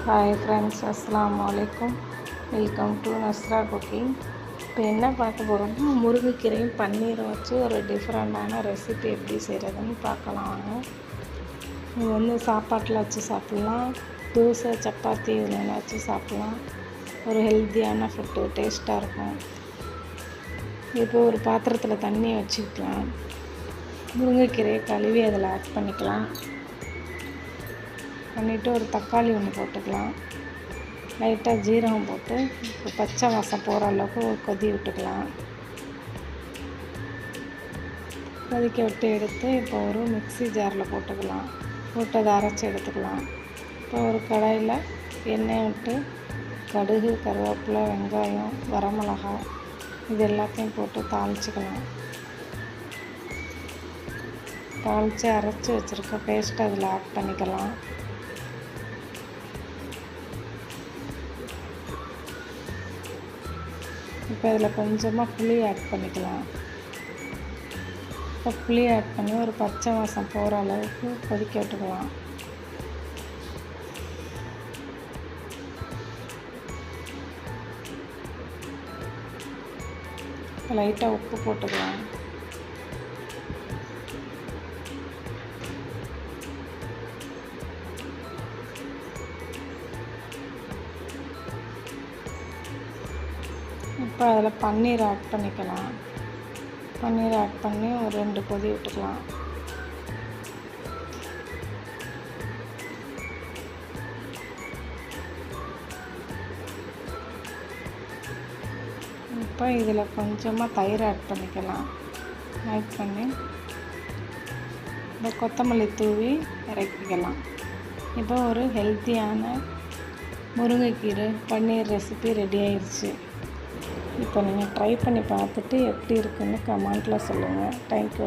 Hi friends, அஸ்ஸலாமு அலைக்கும். Welcome to Nasra cooking. இப்போ என்ன பார்க்க போகிறோம்னா, முருங்கைக்கீரையும் பன்னீரும் வச்சு ஒரு டிஃப்ரெண்ட்டான ரெசிபி எப்படி செய்கிறதுன்னு பார்க்கலாம் வாங்க. இது சாப்பாட்டில் வச்சு சாப்பிட்லாம், தோசை சப்பாத்தி இதில் வச்சு சாப்பிட்லாம். ஒரு ஹெல்த்தியான ஃபுட்டு, டேஸ்ட்டாக இருக்கும். இப்போ ஒரு பாத்திரத்தில் தண்ணி வச்சுக்கலாம். முருங்கைக்கீரையை கழுவி அதில் ஆட் பண்ணிக்கலாம். பண்ணிவிட்டு ஒரு தக்காளி ஒன்று போட்டுக்கலாம். லைட்டாக ஜீரகம் போட்டு இப்போ பச்சை வாசம் போகிற அளவுக்கு ஒரு கொதி விட்டுக்கலாம். கொதிக்க விட்டு எடுத்து இப்போ ஒரு மிக்ஸி ஜாரில் போட்டுக்கலாம். போட்டு அதை அரைச்சி எடுத்துக்கலாம். இப்போ ஒரு கடாயில் எண்ணெய் விட்டு கடுகு, கருவேப்பிலை, வெங்காயம், வரமிளகாய் இது எல்லாத்தையும் போட்டு தாளிச்சிக்கலாம். தாளித்து அரைச்சி வச்சுருக்க பேஸ்ட்டை அதில் ஆட் பண்ணிக்கலாம். இப்போ இதில் கொஞ்சமாக புளி ஆட் பண்ணிக்கலாம். இப்போ புளி ஆட் பண்ணி ஒரு பச்சை வாசம் போகிற அளவுக்கு கொதிக்க விட்டுக்கலாம். லைட்டாக உப்பு போட்டுக்கலாம். இப்போ அதில் பன்னீர் ஆட் பண்ணிக்கலாம். பன்னீர் ஆட் பண்ணி ஒரு 2 கொதி விட்டுக்கலாம். இப்போ இதில் கொஞ்சமாக தயிர் ஆட் பண்ணிக்கலாம். ஆட் பண்ணி இந்த கொத்தமல்லி தூவி இறக்கிக்கலாம். இப்போ ஒரு ஹெல்த்தியான முருங்கைக்கீரை பன்னீர் ரெசிபி ரெடி ஆயிடுச்சு. இப்போ நீங்கள் ட்ரை பண்ணி பார்த்துட்டு எப்படி இருக்குன்னு கமெண்ட்டில் சொல்லுங்கள். தேங்க்யூ.